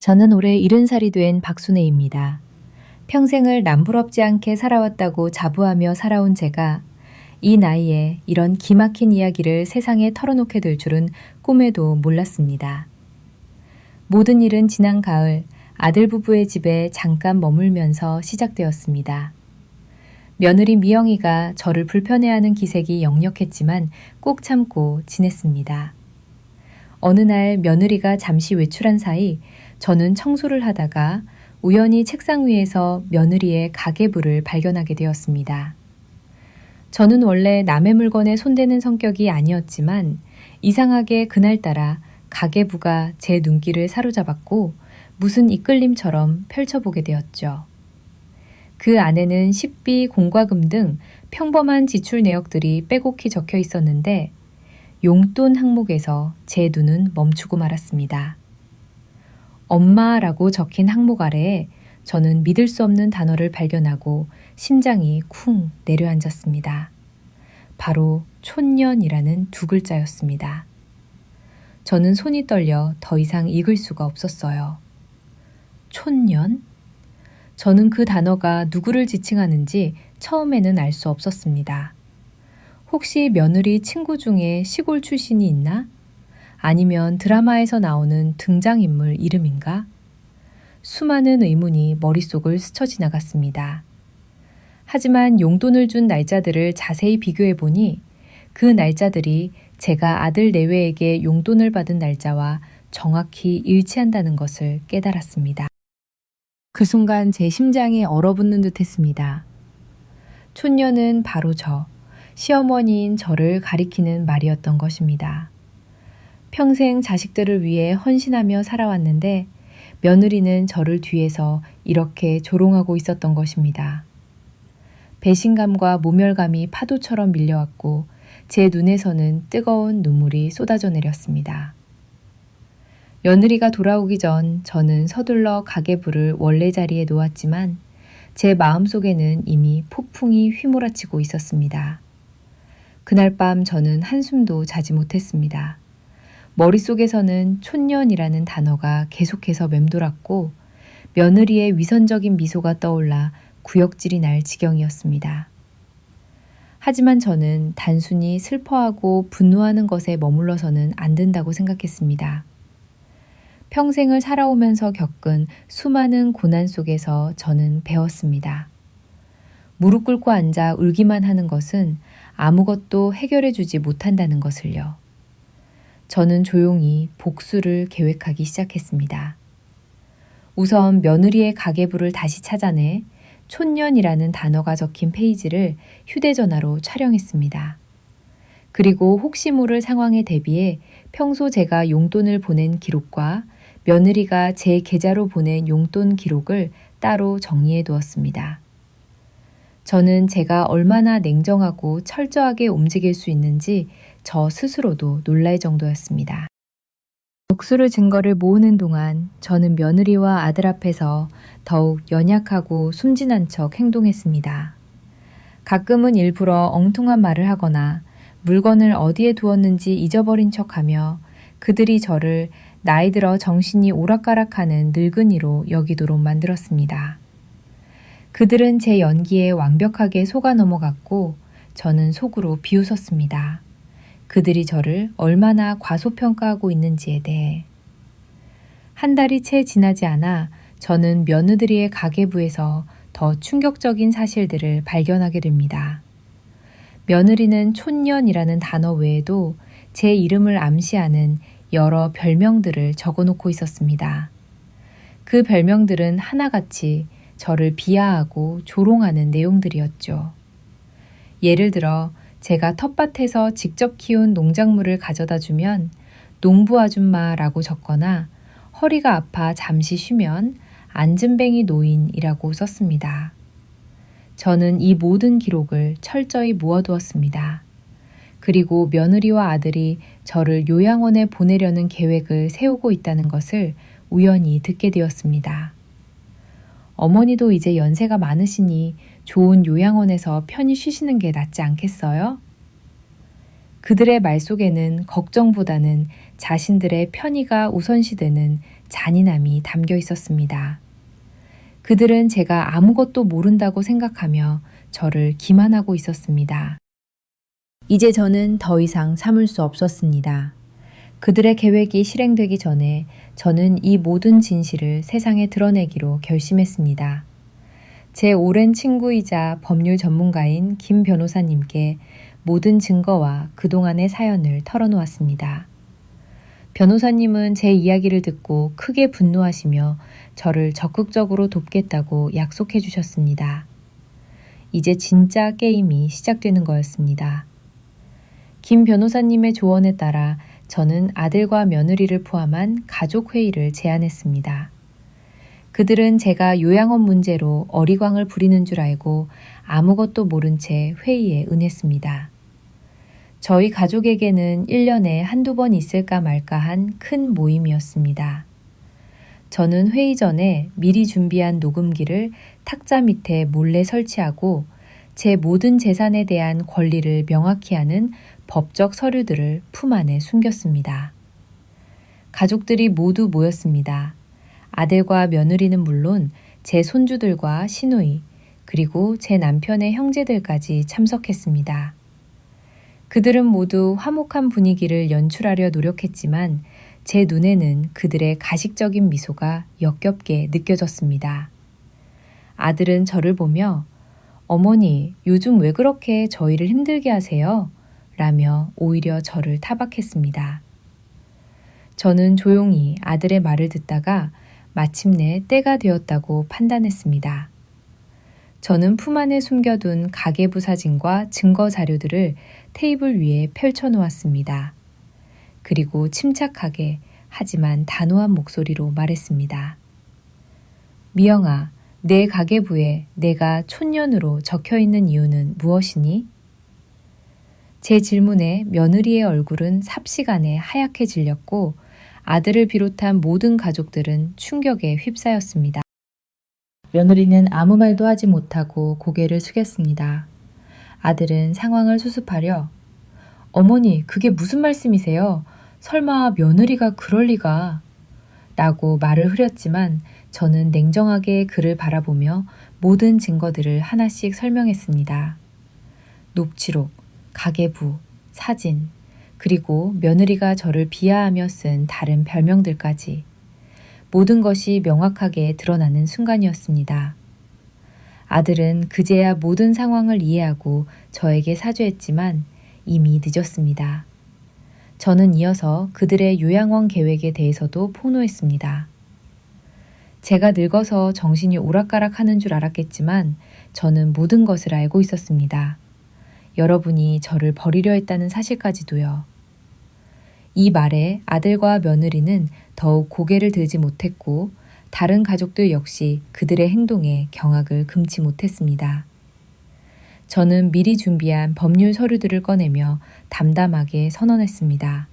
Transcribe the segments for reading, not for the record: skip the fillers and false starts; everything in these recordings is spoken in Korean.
저는 올해 70살이 된 박순애입니다. 평생을 남부럽지 않게 살아왔다고 자부하며 살아온 제가 이 나이에 이런 기막힌 이야기를 세상에 털어놓게 될 줄은 꿈에도 몰랐습니다. 모든 일은 지난 가을 아들 부부의 집에 잠깐 머물면서 시작되었습니다. 며느리 미영이가 저를 불편해하는 기색이 역력했지만 꼭 참고 지냈습니다. 어느 날 며느리가 잠시 외출한 사이 저는 청소를 하다가 우연히 책상 위에서 며느리의 가계부를 발견하게 되었습니다. 저는 원래 남의 물건에 손대는 성격이 아니었지만 이상하게 그날따라 가계부가 제 눈길을 사로잡았고 무슨 이끌림처럼 펼쳐보게 되었죠. 그 안에는 식비, 공과금 등 평범한 지출 내역들이 빼곡히 적혀 있었는데 용돈 항목에서 제 눈은 멈추고 말았습니다. 엄마라고 적힌 항목 아래에 저는 믿을 수 없는 단어를 발견하고 심장이 쿵 내려앉았습니다. 바로 촌년이라는 두 글자였습니다. 저는 손이 떨려 더 이상 읽을 수가 없었어요. 촌년? 저는 그 단어가 누구를 지칭하는지 처음에는 알 수 없었습니다. 혹시 며느리 친구 중에 시골 출신이 있나? 아니면 드라마에서 나오는 등장인물 이름인가? 수많은 의문이 머릿속을 스쳐 지나갔습니다. 하지만 용돈을 준 날짜들을 자세히 비교해 보니 그 날짜들이 제가 아들 내외에게 용돈을 받은 날짜와 정확히 일치한다는 것을 깨달았습니다. 그 순간 제 심장이 얼어붙는 듯 했습니다. 촌년은 바로 시어머니인 저를 가리키는 말이었던 것입니다. 평생 자식들을 위해 헌신하며 살아왔는데 며느리는 저를 뒤에서 이렇게 조롱하고 있었던 것입니다. 배신감과 모멸감이 파도처럼 밀려왔고 제 눈에서는 뜨거운 눈물이 쏟아져 내렸습니다. 며느리가 돌아오기 전 저는 서둘러 가계부를 원래 자리에 놓았지만 제 마음속에는 이미 폭풍이 휘몰아치고 있었습니다. 그날 밤 저는 한숨도 자지 못했습니다. 머릿속에서는 촌년이라는 단어가 계속해서 맴돌았고 며느리의 위선적인 미소가 떠올라 구역질이 날 지경이었습니다. 하지만 저는 단순히 슬퍼하고 분노하는 것에 머물러서는 안 된다고 생각했습니다. 평생을 살아오면서 겪은 수많은 고난 속에서 저는 배웠습니다. 무릎 꿇고 앉아 울기만 하는 것은 아무것도 해결해 주지 못한다는 것을요. 저는 조용히 복수를 계획하기 시작했습니다. 우선 며느리의 가계부를 다시 찾아내 촌년이라는 단어가 적힌 페이지를 휴대전화로 촬영했습니다. 그리고 혹시 모를 상황에 대비해 평소 제가 용돈을 보낸 기록과 며느리가 제 계좌로 보낸 용돈 기록을 따로 정리해 두었습니다. 저는 제가 얼마나 냉정하고 철저하게 움직일 수 있는지 저 스스로도 놀랄 정도였습니다. 복수를 증거를 모으는 동안 저는 며느리와 아들 앞에서 더욱 연약하고 순진한 척 행동했습니다. 가끔은 일부러 엉뚱한 말을 하거나 물건을 어디에 두었는지 잊어버린 척하며 그들이 저를 나이 들어 정신이 오락가락하는 늙은이로 여기도록 만들었습니다. 그들은 제 연기에 완벽하게 속아 넘어갔고 저는 속으로 비웃었습니다. 그들이 저를 얼마나 과소평가하고 있는지에 대해. 한 달이 채 지나지 않아 저는 며느리의 가계부에서 더 충격적인 사실들을 발견하게 됩니다. 며느리는 촌년이라는 단어 외에도 제 이름을 암시하는 여러 별명들을 적어놓고 있었습니다. 그 별명들은 하나같이 저를 비하하고 조롱하는 내용들이었죠. 예를 들어 제가 텃밭에서 직접 키운 농작물을 가져다 주면 농부 아줌마라고 적거나 허리가 아파 잠시 쉬면 앉은뱅이 노인이라고 썼습니다. 저는 이 모든 기록을 철저히 모아두었습니다. 그리고 며느리와 아들이 저를 요양원에 보내려는 계획을 세우고 있다는 것을 우연히 듣게 되었습니다. 어머니도 이제 연세가 많으시니 좋은 요양원에서 편히 쉬시는 게 낫지 않겠어요? 그들의 말 속에는 걱정보다는 자신들의 편의가 우선시되는 잔인함이 담겨 있었습니다. 그들은 제가 아무것도 모른다고 생각하며 저를 기만하고 있었습니다. 이제 저는 더 이상 참을 수 없었습니다. 그들의 계획이 실행되기 전에 저는 이 모든 진실을 세상에 드러내기로 결심했습니다. 제 오랜 친구이자 법률 전문가인 김 변호사님께 모든 증거와 그동안의 사연을 털어놓았습니다. 변호사님은 제 이야기를 듣고 크게 분노하시며 저를 적극적으로 돕겠다고 약속해 주셨습니다. 이제 진짜 게임이 시작되는 거였습니다. 김 변호사님의 조언에 따라 저는 아들과 며느리를 포함한 가족회의를 제안했습니다. 그들은 제가 요양원 문제로 어리광을 부리는 줄 알고 아무것도 모른 채 회의에 응했습니다. 저희 가족에게는 1년에 한두 번 있을까 말까 한 큰 모임이었습니다. 저는 회의 전에 미리 준비한 녹음기를 탁자 밑에 몰래 설치하고 제 모든 재산에 대한 권리를 명확히 하는 법적 서류들을 품 안에 숨겼습니다. 가족들이 모두 모였습니다. 아들과 며느리는 물론 제 손주들과 시누이, 그리고 제 남편의 형제들까지 참석했습니다. 그들은 모두 화목한 분위기를 연출하려 노력했지만 제 눈에는 그들의 가식적인 미소가 역겹게 느껴졌습니다. 아들은 저를 보며 "어머니, 요즘 왜 그렇게 저희를 힘들게 하세요?" 라며 오히려 저를 타박했습니다. 저는 조용히 아들의 말을 듣다가 마침내 때가 되었다고 판단했습니다. 저는 품 안에 숨겨둔 가계부 사진과 증거 자료들을 테이블 위에 펼쳐놓았습니다. 그리고 침착하게 하지만 단호한 목소리로 말했습니다. "미영아, 내 가계부에 내가 촌년으로 적혀있는 이유는 무엇이니?" 제 질문에 며느리의 얼굴은 삽시간에 하얗게 질렸고 아들을 비롯한 모든 가족들은 충격에 휩싸였습니다. 며느리는 아무 말도 하지 못하고 고개를 숙였습니다. 아들은 상황을 수습하려 "어머니, 그게 무슨 말씀이세요? 설마 며느리가 그럴 리가..." 라고 말을 흐렸지만 저는 냉정하게 그를 바라보며 모든 증거들을 하나씩 설명했습니다. 녹취록, 가계부, 사진, 그리고 며느리가 저를 비하하며 쓴 다른 별명들까지 모든 것이 명확하게 드러나는 순간이었습니다. 아들은 그제야 모든 상황을 이해하고 저에게 사죄했지만 이미 늦었습니다. 저는 이어서 그들의 요양원 계획에 대해서도 폭로했습니다. 제가 늙어서 정신이 오락가락하는 줄 알았겠지만 저는 모든 것을 알고 있었습니다. 여러분이 저를 버리려 했다는 사실까지도요. 이 말에 아들과 며느리는 더욱 고개를 들지 못했고 다른 가족들 역시 그들의 행동에 경악을 금치 못했습니다. 저는 미리 준비한 법률 서류들을 꺼내며 담담하게 선언했습니다.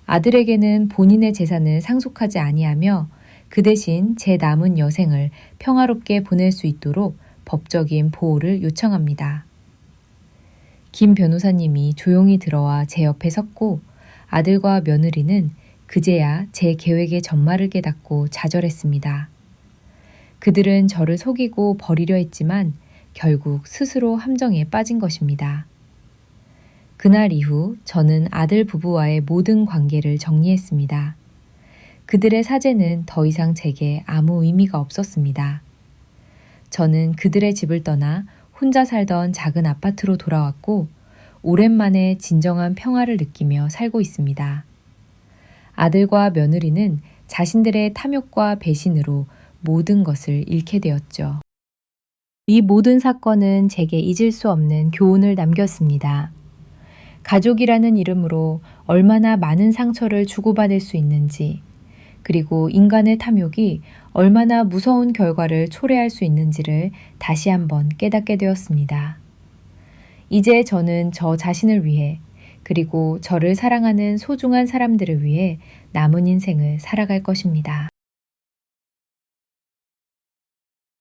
아들에게는 본인의 재산을 상속하지 아니하며 그 대신 제 남은 여생을 평화롭게 보낼 수 있도록 법적인 보호를 요청합니다. 김 변호사님이 조용히 들어와 제 옆에 섰고 아들과 며느리는 그제야 제 계획의 전말을 깨닫고 좌절했습니다. 그들은 저를 속이고 버리려 했지만 결국 스스로 함정에 빠진 것입니다. 그날 이후 저는 아들 부부와의 모든 관계를 정리했습니다. 그들의 사죄는 더 이상 제게 아무 의미가 없었습니다. 저는 그들의 집을 떠나 혼자 살던 작은 아파트로 돌아왔고 오랜만에 진정한 평화를 느끼며 살고 있습니다. 아들과 며느리는 자신들의 탐욕과 배신으로 모든 것을 잃게 되었죠. 이 모든 사건은 제게 잊을 수 없는 교훈을 남겼습니다. 가족이라는 이름으로 얼마나 많은 상처를 주고받을 수 있는지, 그리고 인간의 탐욕이 얼마나 무서운 결과를 초래할 수 있는지를 다시 한번 깨닫게 되었습니다. 이제 저는 저 자신을 위해, 그리고 저를 사랑하는 소중한 사람들을 위해 남은 인생을 살아갈 것입니다.